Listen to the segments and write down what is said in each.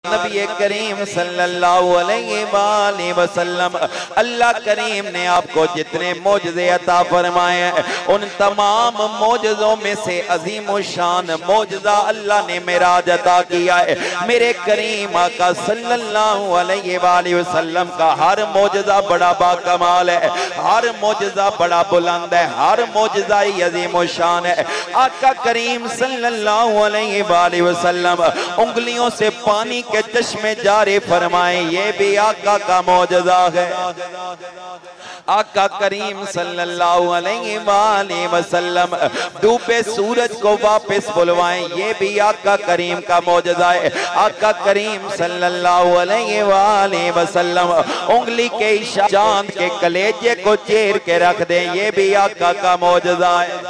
नबी करीम सल्लल्लाहु अलैहि वसल्लम अल्लाह करीम ने आपको जितने मौजज़े अता फरमाए हैं उन तमाम मौजज़ों में से अजीम शान मौजज़ा अल्लाह ने मेराज अता किया है। मेरे करीम आका सल्लल्लाहु अलैहि वसल्लम का हर मौजज़ा बड़ा बाकमाल है, हर मौजज़ा बड़ा बुलंद है, हर मौजज़ा ही अजीम शान है। आका करीम सल्लल्लाहु अलैहि वसल्लम उंगलियों से पानी के चश्मे जारी फरमाए, ये भी आका का मौजज़ा है। आका करीम सल्लल्लाहु अलैहि वसल्लम डूबे सूरज को वापस बुलवाएं, ये भी आका करीम का मौजज़ा है। आका करीम सल्लल्लाहु अलैहि वसल्लम उंगली के इशारे चांद के कलेजे को चीर के रख दें, ये भी आका का मौजज़ा है।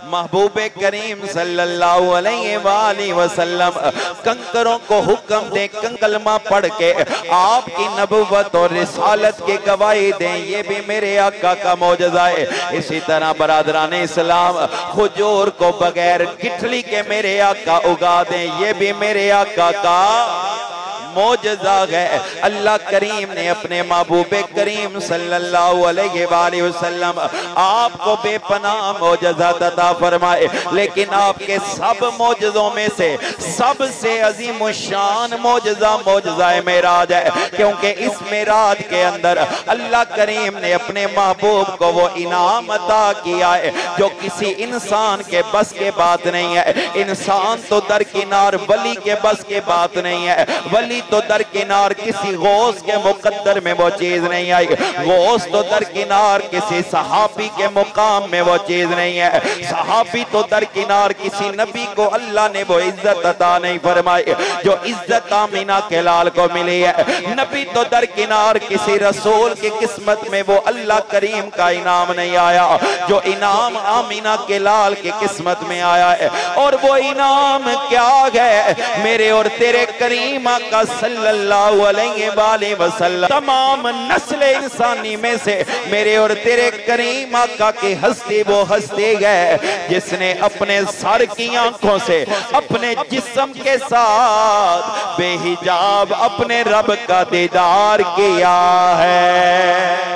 महबूबे करीम सल्लल्लाहु अलैहि वसल्लम कंकरों को हुक्म दे कंकलमा पढ़ के आपकी नबुव्वत और रिसालत की गवाही दें, ये भी मेरे आका का मौजज़ा है। इसी तरह बरादरान इस्लाम हुजूर को बगैर गिठली के मेरे आका उगा दें, ये भी मेरे आका का मौजज़ा है। अल्लाह करीम ने अपने महबूबे करीम सल्लल्लाहु अलैहि वसल्लम आपको बेपनाह मौजज़ा अता फरमाए, लेकिन आपके सब मौजज़ों में से सबसे अजीम शान मौजज़ा मेराज है, क्योंकि इस मेराज के अंदर अल्लाह करीम ने अपने महबूब को वो इनाम अता किया है जो किसी इंसान के बस के बात नहीं है। इंसान तो दरकिनार, वली के बस के बात नहीं है, वली तो दरकिनार, किसी गौस के मुकद्दर में वो चीज नहीं आई, गौस तो दरकिनार, किसी सहाबी के मुकाम में वो चीज नहीं है, सहाबी तो दरकिनार, किसी नबी को अल्लाह ने वो इज्जत अता नहीं फरमाई जो इज्जत आमीना के लाल को मिली है। नबी तो दरकिनार, किसी रसूल की किस्मत में वो अल्लाह करीम का इनाम नहीं आया जो इनाम आमीना के लाल की किस्मत में आया है। और वो इनाम क्या है? मेरे और तेरे करीम का सल्लल्लाहु अलैहि वसल्लम तमाम नस्ल इंसानी में से मेरे और तेरे करीम आका की हस्ती वो हस्ती है जिसने अपने सर की आंखों से अपने जिस्म के साथ बेहिजाब अपने रब का दीदार किया है।